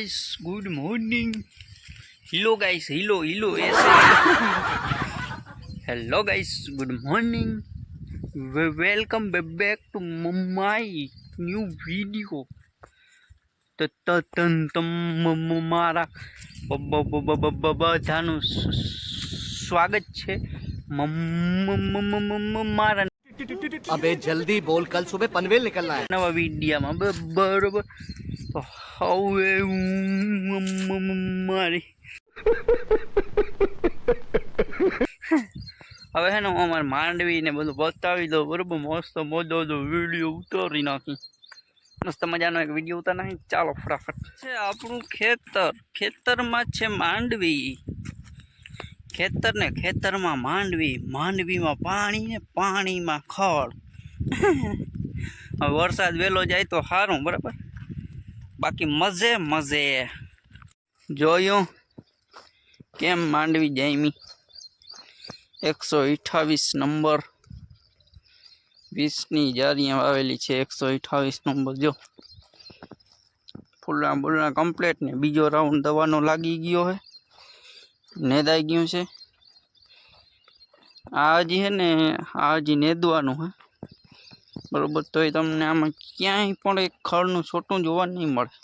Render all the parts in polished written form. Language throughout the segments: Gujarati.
Guys, good morning. Hello guys, hello hello ऐसे। Hello guys, good morning. Welcome back to my new video. મારા બધાનું સ્વાગત છે મારા अबे जल्दी बोल, कल सुबह पनवेल निकलना है। नवा વિડીયામાં બરોબર। તો હવે મારી હવે હે ને હું અમારે માંડવી ને બધું બતાવી દઉં બરોબર। મસ્ત મોજો વિડીયો ઉતારી નાખી, મસ્ત મજાનો એક વિડીયો ઉતારી નાખી। ચાલો ફટાફટ છે આપણું ખેતરમાં છે માંડવી, ખેતર ને ખેતરમાં માંડવી, માંડવીમાં પાણી ને પાણીમાં ખડ। હવે વરસાદ વહેલો જાય તો સારું બરાબર, બાકી મજે મજે। જોયું કેમ માંડવી જાયમી 128 નંબર 20ની જારીਆਂ વાવેલી છે। 128 નંબર જો ફૂલા બોલા કમ્પ્લીટ ને બીજો રાઉન્ડ દવાનો લાગી ગયો હે, નેદાઈ ગયું છે। આ હજી હે ને આ હજી નેદવાનું હે બરોબર। તો એ તમને આમાં ક્યાંય પણ એક ખડનું છોટું જોવા નહીં મળે।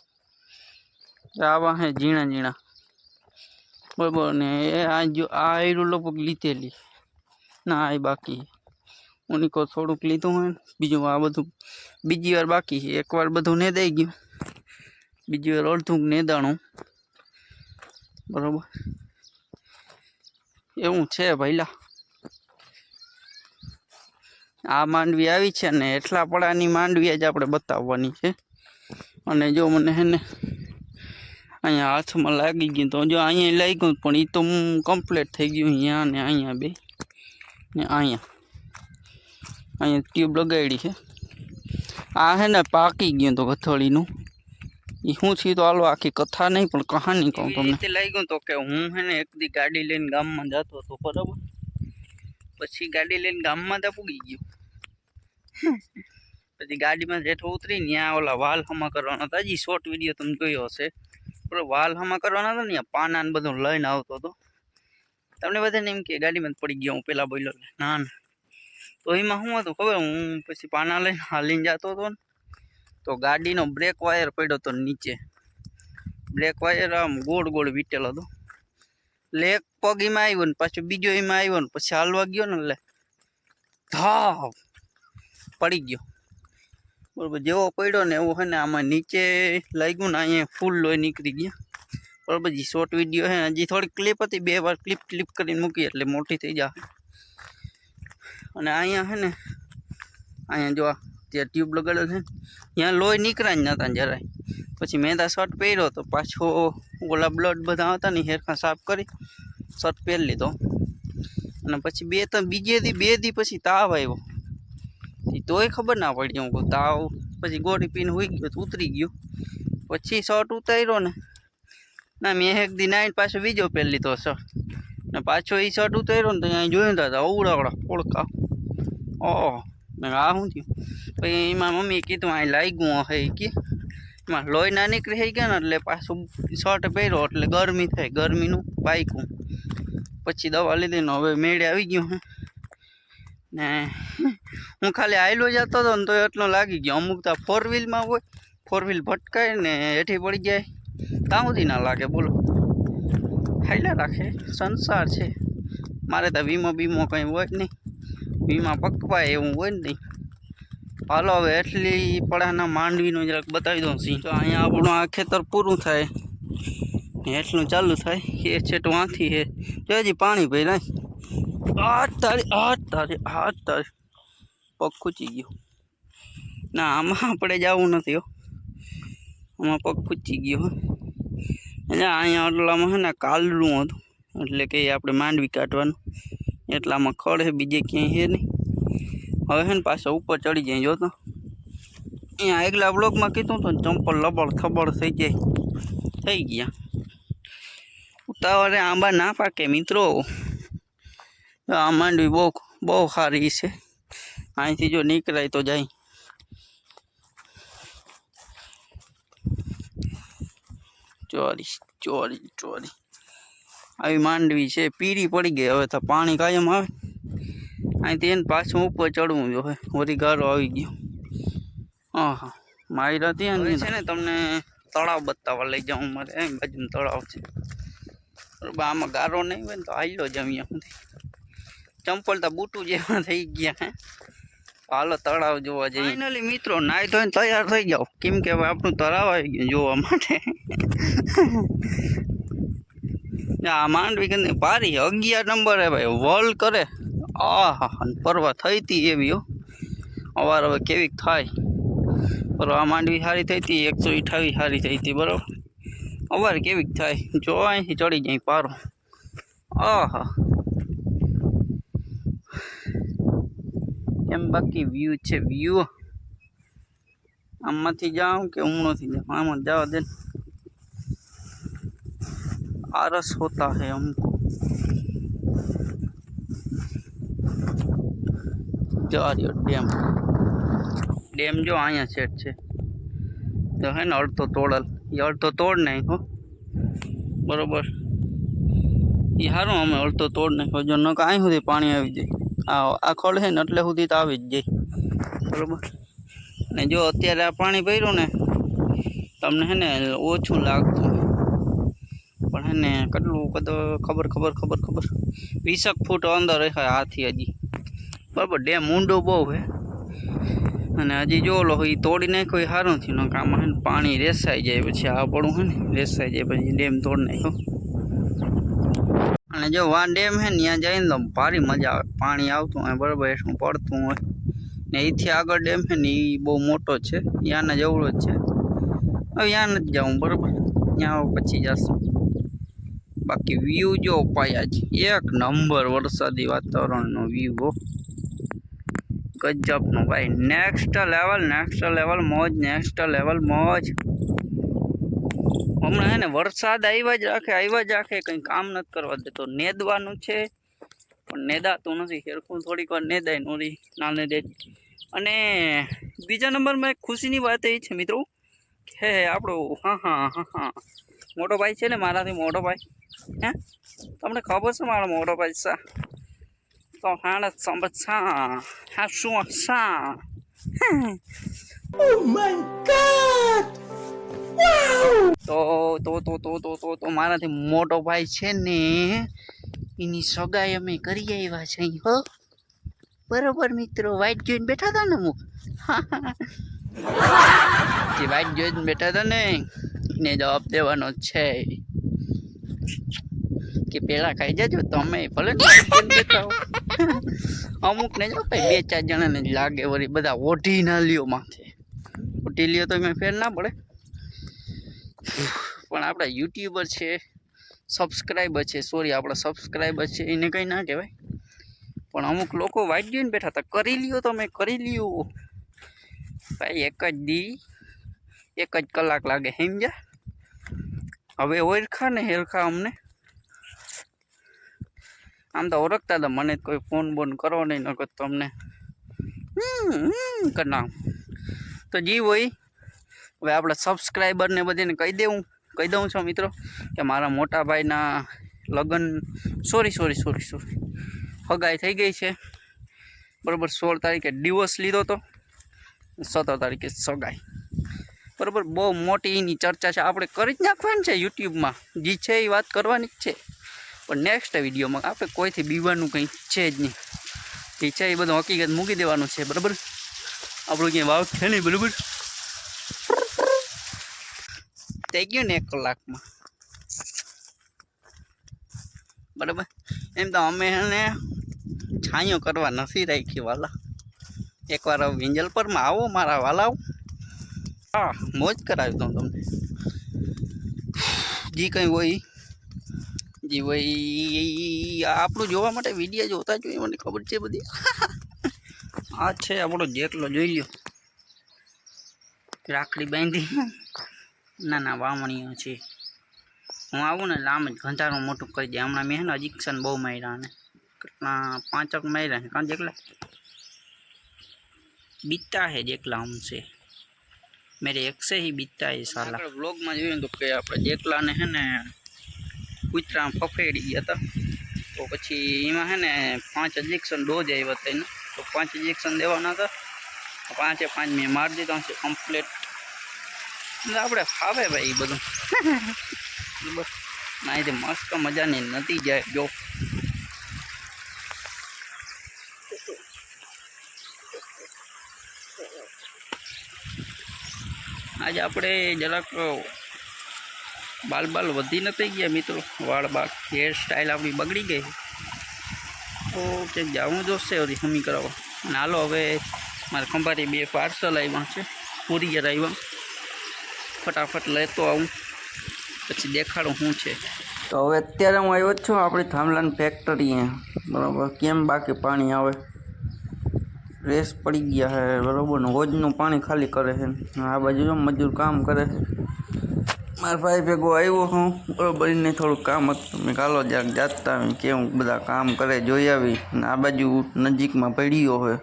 આવા હે ઝીણા ઝીણા બરોબર ને આ જો આ આયરું લગભગ લીધેલી ના આ બાકી ઉનીકો થોડુંક લીધું હોય, બીજું આ બધું બીજી વાર બાકી છે। એકવાર બધું નેદાઈ ગયું, બીજી વાર અડધું નેદાણું બરોબર, એવું છે ભાઈલા। આ માંડવી આવી છે ને એટલા પડાની માંડવી જ આપણે બતાવવાની છે। અને જો મને હે ને અહીંયા હાથમાં લાગી ગયું તો જો અહીંયા લાગ્યું પણ એ તો કમ્પ્લીટ થઈ ગયું। અહીંયા ને અહીંયા બે ને અહીંયા ટ્યુબ લગાડી છે। આ હે ને પાકી ગયું તો ગથળીનું એ શું થયું તો હાલો આખી કથા નહીં પણ કહાની કહું તમને। રીતે લાગ્યું તો કે હું હે ને એક દી ગાડી લઈને ગામમાં જતો હતો બરાબર, પછી ગાડી લઈને ગામમાં તો પૂગી ગયો। પછી ગાડીમાં જેઠો ઉતરીને ત્યાં ઓલા વાલ હમા કરવાના હતા, હજી શોર્ટ વિડીયો તમે જોયો હશે બરોબર। વાલ હમા કરવાના હતા ને પાના ને બધું લઈને આવતો હતો, તમને બધાને એમ કે ગાડીમાં પડી ગયો હું પેલા બોલ્યો ના ના। તો એમાં શું હતું ખબર, હું પછી પાના લઈને હાલીને જતો હતો ને તો ગાડીનો બ્રેક વાયર પડ્યો હતો નીચે, બ્રેક વાયર આમ ગોળ ગોળ વીટેલો હતો એટલે એક પગ એમાં આવ્યો ને પાછો બીજો એમાં આવ્યો ને પછી હાલવા ગયો ને એટલે ધાવ પડી ગયો બરોબર। જેવો પડ્યો ને એવો હે ને આમાં નીચે લાગ્યું ને અહીંયા ફૂલ લોહી નીકળી ગયા બરોબર। જે શોર્ટ વિડીયો હે હજી થોડી ક્લિપ હતી, 2 વાર ક્લિપ કરીને મૂકી એટલે મોટી થઈ જાય। અને અહીંયા હે ને અહીંયા જો ત્યાં ટ્યુબ લગાડ્યો છે ત્યાં લોહી નીકળ્યા જ નતા જરાય। પછી મેં તો શર્ટ પહેર્યો તો પાછો ઓલા બ્લડ બધા હતા ને હેરખા સાફ કરી શર્ટ પહેરી લીધો। અને પછી બીજે દી 2 દી પછી તાવ આવ્યો, તોય ખબર ના પડી। હું તાવ પછી ગોળી પીને હોઈ ગયો તો ઉતરી ગયો, પછી શર્ટ ઉતાર્યો ને ના મેં એક દી નાઈને પાછો બીજો પહેરી લીધો શર્ટ ને પાછો એ શર્ટ ઉતાર્યો ને તો અહીંયા જોયું હતા અવડાવડા પોળકા। ઓહ મેં આ શું થયું પછી એમાં મમ્મીએ કીધું અહીં લાગ્યું હે કે એમાં લોહી ના નીકળી થઈ ગયા ને એટલે પાછું શર્ટ પહેર્યો એટલે ગરમી થાય, ગરમીનું પાયકું પછી દવા લીધી ને હવે મેળે આવી ગયું હે ને હું ખાલી આયલો જતો હતો ને તો એટલો લાગી ગયો। અમુક તો 4 વ્હીલમાં હોય, 4 વ્હીલ ભટકાય ને હેઠી પડી જાય ત્યાં સુધી ના લાગે બોલો, ખાઈલા રાખે સંસાર છે। મારે તો વીમો બીમો કંઈ હોય જ નહીં, વીમા પકવાય એવું હોય જ નહીં। હાલો હવે એટલી પડાના માંડવીનું જરાક બતાવી દઉં સિંહ। તો અહીંયા આપણું આ ખેતર પૂરું થાય એટલું ચાલુ થાય એ છેટું આથી છે જો હજી પાણી ભરાય। આજ તારી પગ ખૂચી ગયો ના, આમાં આપણે જવું નથી હો, આમાં પગ ખૂચી ગયો એટલે અહીંયા એટલામાં છે ને કાલરું હતું એટલે કે આપણે માંડવી કાઢવાનું એટલામાં ખડ છે, બીજે ક્યાંય છે નહીં। હવે છે ને પાછા ઉપર ચડી જાય જોતો અહીંયા આગલા બ્લોકમાં કીધું તો ચંપલ લબડ થબડ થઈ ગયા। ઉતાવળે આંબા ના પાકે મિત્રો, આ માંડવી બહુ સારી છે, અહીંથી જો નીકળાય તો જાય। ચોરી ચોરી ચોરી આવી માંડવી છે, પીરી પડી ગઈ. હવે તો પાણી કાયમ આવે અહીંથી એને પાછું ઉપર ચડવું જોઈએ. વળી ગારો આવી ગયો. હા હા મારી રાતી છે ને તમને તળાવ બતાવવા લઈ જાઉં. મારે એમ બાજુ તળાવ છે બરાબર. આમાં ગારો નહીં હોય ને તો હાલ્યો જ અહીંયા સુધી. ચંપલ તો બૂટું જેવા થઈ ગયા હે. હાલો તળાવ જોવા જઈએ. ફાઇનલી મિત્રો નાઈ ધોઈને તૈયાર થઈ જાઓ, કેમ કે હવે આપણું તળાવ આવી ગયું જોવા માટે. આ માંડવી કે પારી 11 નંબર હે ભાઈ, વોલ કરે. આહા પરવા થઈ હતી એવી હો. અવાર હવે કેવીક થાય. પર આ માંડવી સારી થઈ હતી 128 સારી થઈ હતી બરાબર. અવાર કેવીક થાય જો અહીંથી ચડી જાય પારો. આહા એમ બાકી વ્યૂ છે વ્યૂ. આમાંથી જાઉં કે નથી જાઉં? આમાં જાવ દે. आरस होता है हमको. ડેમ ડેમ જો અહીંયા સેટ છે તો હે ને અડધો તોડલ. એ અડધો તોડ નાખ્યો બરોબર. એ સારું અમે અડધો તોડ નાખ્યો. જો ન અહીં સુધી પાણી આવી જાય. આ ખોળ છે ને એટલે સુધી તો આવી જ જાય બરોબર. ને જો અત્યારે આ પાણી ભર્યું ને તમને હે ને ઓછું લાગતું, પણ હે ને કેટલું ખબર 20 ફૂટ અંદર રહે હાથી હજી બરાબર. ડેમ ઊંડો બહુ છે અને હજી જો લો એ તોડી નાખ્યો એ સારું થયું. ને આમાં હે ને પાણી રેસાઈ જાય પછી આ પડું હે ને રેસાઈ જાય પછી ડેમ તોડી નાખ્યો. અને જો વા ડેમ હે ને ત્યાં જઈને તો ભારી મજા આવે. પાણી આવતું હોય બરાબર, એટલું પડતું હોય ને. એથી આગળ ડેમ છે ને એ બહુ મોટો છે, ત્યાંના જેવડો જ છે. હવે ત્યાં નથી જવું બરાબર, ત્યાં પછી જશું. બાકી વ્યૂ જો પાયા જ એક નંબર વરસાદી વાતાવરણનો વ્યૂ હો ગજબનો ભાઈ. નેક્સ્ટ લેવલ મોજ, નેક્સ્ટ લેવલ મોજ. હમણાં હે ને વરસાદ આવ્યા જ રાખે કંઈ કામ નથી કરવા દેતો. નેદવાનું છે પણ નેદાતું નથી. સરખું થોડીક વાર નેદાય નોરી ના નેદે. અને બીજા નંબરમાં એક ખુશીની વાત એ છે મિત્રો કે આપણો હા મોટો ભાઈ છે ને, મારાથી મોટો ભાઈ. હે તમને ખબર છે મારો મોટો ભાઈ સા તો હાણ સંબત સા હા શું સા. Oh my God. તો મારાથી મોટો ભાઈ છે ને એની સગાઈ અમે કરી આવ્યા છે હો બરોબર મિત્રો. વાઈટ જોઈને બેઠા હતા ને અમુક જે વાઈટ જોઈને બેઠા હતા ને એને જવાબ દેવાનો છે કે પેલા ખાઈ જજો તમે, ભલે બેઠા હો. અમુક ને જો ભાઈ 2-4 જણાને જ લાગે. વળી બધા ઓઢી ના લ્યો માથે. ઓઢી લ્યો તો એમાં ફેર ના પડે. પણ આપણા યુટ્યુબર છે, સબસ્ક્રાઈબર છે, સોરી આપણા સબસ્ક્રાઈબર છે એને કંઈ ના કહેવાય. પણ અમુક લોકો વાઈટ જોઈને બેઠા હતા. કરી લ્યો તમે, કરી લ્યો ભાઈ. એક જ કલાક લાગે સમજ્યા. હવે ઓળખા ને હેરખા અમને. આમ તો ઓળખતા હતા મને કોઈ ફોન બોન કરો નહીં, નકર તમને કરના તો જી હોય. હવે આપણે સબસ્ક્રાઈબરને બધીને કહી દઉં છું મિત્રો કે મારા મોટા ભાઈના લગ્ન સોરી હગાઈ થઈ ગઈ છે બરાબર. 16 તારીખે ડિવોર્સ લીધો હતો, 17 તારીખે સગાઈ બરાબર. બહુ મોટી એની ચર્ચા છે, આપણે કરી જ નાખવાની છે યુટ્યુબમાં. જે છે એ વાત કરવાની જ છે. પણ નેક્સ્ટ વિડીયોમાં આપણે કોઈથી બીવાનું કંઈ છે જ નહીં. જે છે એ બધું હકીકત મૂકી દેવાનું છે બરાબર. આપણું ક્યાંય વાવ છે નહીં બરાબર. થઈ ગયું ને 1 કલાકમાં બરાબર. એમ તો અમે એને છાંયો કરવા નથી રાખી વાલા. એકવાર વિંજલપરમાં આવો મારા વાલાઓ, હા મોજ કરાવી દઉં તમને. જે કંઈ હોય આપણું જોવા માટે વિડીયો જોતા જોઈએ, મને ખબર છે બધી. આ છે આપણો જેટલો જોઈ લ્યો. રાખડી બાંધી ના વાવણીઓ છે. હું આવું ને લાંબ જ ઘંટાનું મોટું કરી દે. હમણાં મેં ને અજિક્શન બહુ માર્યા ને કેટલા 5 માર્યા છે. કાં જેટલા બીતા છે જેટલા આમ છે मेरे एक से ही बीतता है साला। व्लॉग में જોયું તો કે આપણે જેકલાને હે ને કૂતરા ફફેડી ગયા હતા, તો પછી એમાં હે ને 5 ઇન્જેક્શન ડોઝ આવ્યા હતા એને, તો 5 ઇન્જેક્શન દેવાના હતા, 5 મેં મારી દીધા છે કમ્પ્લીટ. આપણે ફાવે ભાઈ બધું બસ ના એ મસ્ત મજાની નથી જાય જો. આજે આપણે જરાક બાલ વધી નથી ગયા મિત્રો, વાળ હેર સ્ટાઈલ આપણી બગડી ગઈ, તો ક્યાંક જવું જોશે ઓરી સમી કરાવવા. અને હાલો હવે મારે ખંભાથી 2 પાર્સલ આવ્યા છે, કુરિયર આવ્યા, ફટાફટ લેતો આવું પછી દેખાડું શું છે. તો હવે અત્યારે હું આવ્યો જ છું આપણી થાંભલાની ફેક્ટરીએ, બરાબર. કેમ બાકી પાણી આવે, રેસ પડી ગયા છે બરાબર ને, રોજનું પાણી ખાલી કરે છે. આ બાજુ જો મજૂર કામ કરે છે, મારા ભાઈ ભેગો આવ્યો હું બરાબર, એને થોડુંક કામ હતું, મેં કાલો જાતા આવી કેવું બધા કામ કરે જોઈ આવી. ને આ બાજુ નજીકમાં પડ્યો હોય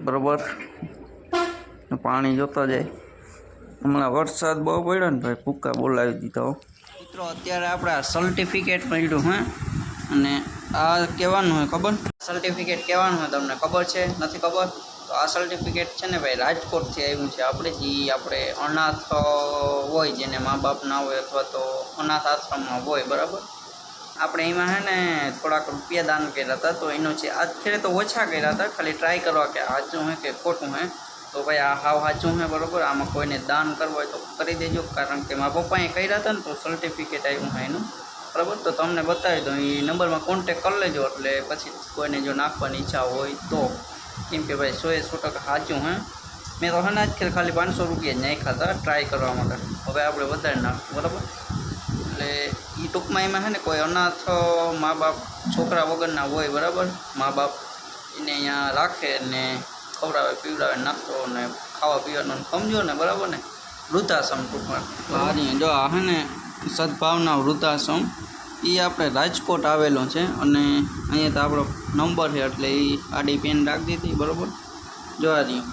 બરાબર, પાણી જોતા જાય. હમણાં વરસાદ બહુ પડ્યો ને ભાઈ, ભૂકા બોલાવી દીધા મિત્રો. અત્યારે આપણે આ સર્ટિફિકેટ મળ્યું હે, અને આ કહેવાનું હોય ખબર, સર્ટિફિકેટ કહેવાનું હોય તમને ખબર છે નથી ખબર? તો આ સર્ટિફિકેટ છે ને ભાઈ રાજકોટથી આવ્યું છે. આપણે જે અનાથ હોય, જેને મા બાપ ના હોય અથવા તો અનાથ આશ્રમમાં હોય બરાબર, આપણે એમાં હે ને થોડાક રૂપિયા દાન કર્યા હતા, તો એનો છે અત્યારે તો ઓછા કર્યા હતા, ખાલી ટ્રાય કરવા કે સાચું હે કે ખોટું હે. તો ભાઈ આ હાવ સાચું હે બરાબર, આમાં કોઈને દાન કરવું હોય તો કરી દેજો, કારણ કે મારા પપ્પાએ કર્યા હતા ને તો સર્ટિફિકેટ આવ્યું હોય એનું બરાબર. તો તમને બતાવી દો, એ નંબરમાં કોન્ટેક કરી લેજો, એટલે પછી કોઈને જો નાખવાની ઈચ્છા હોય તો. કેમ કે ભાઈ 100% સાચું હે. મેં તો હે જ ખાલી 500 રૂપિયા જ નાખ્યા હતા ટ્રાય કરવા માટે, હવે આપણે વધારે નાખવું બરાબર. એટલે એ ટૂંકમાં એમાં છે ને કોઈ અનાથ મા બાપ છોકરા વગરના હોય બરાબર, મા બાપ એને અહીંયા રાખે ને ખવડાવે પીવડાવે, નાસ્તો ને ખાવા પીવાનું સમજો ને બરાબર ને, વૃદ્ધાશ્રમ ટૂંકમાં. હારી જો આ હે ને સદભાવના વૃદ્ધાશ્રમ, એ આપણે રાજકોટ આવેલો છે, અને અહીંયા તો આપણો નંબર છે, એટલે એ આડી પેન રાખી દીધી બરાબર. જોવા દઈએ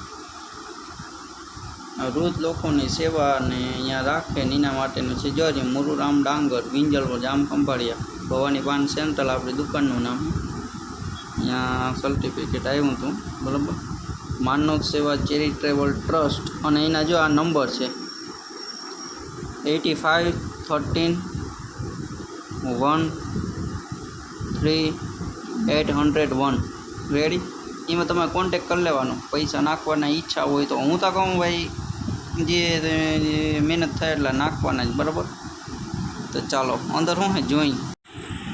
વૃદ્ધ લોકોની સેવા ને અહીંયા રાખે ને એના માટેનું છે. જોજે મુરુરામ ડાંગર, વિંજલ જામ ખંભાળિયા, ભવાની પાન સેન્ટ્રલ આપણી દુકાનનું નામ. અહીંયા સર્ટિફિકેટ આવ્યું હતું બરાબર, માનવ સેવા ચેરિટેબલ ટ્રસ્ટ, અને એના જો આ નંબર છે 8513130801 રેડી. એમાં તમે કોન્ટેક કરી લેવાનો, પૈસા નાખવાના ઈચ્છા હોય તો. હું તો કહું ભાઈ જે મહેનત થાય એટલે નાખવાના જ બરાબર. તો ચાલો અંદર શું હે જોઈ.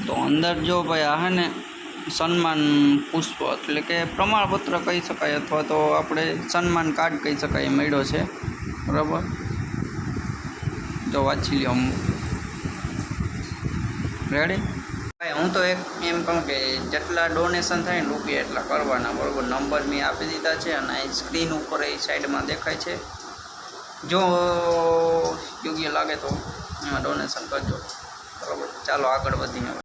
તો અંદર જો ભાઈ આ હે ને સન્માન પુષ્પ એટલે કે પ્રમાણપત્ર કહી શકાય, અથવા તો આપણે સન્માન કાર્ડ કહી શકાય, એ મળ્યો છે બરાબર. જો વાંચી લ્યો રેડી. ભાઈ હું તો એક એમ કહું કે જેટલા ડોનેશન થાય ને રૂપિયા એટલા કરવાના બરાબર. નંબર મેં આપી દીધા છે, અને અહીં સ્ક્રીન ઉપર એ સાઈડમાં દેખાય છે. જો યોગ્ય લાગે તો એમાં ડોનેશન કરજો બરાબર. ચાલો આગળ વધીએ.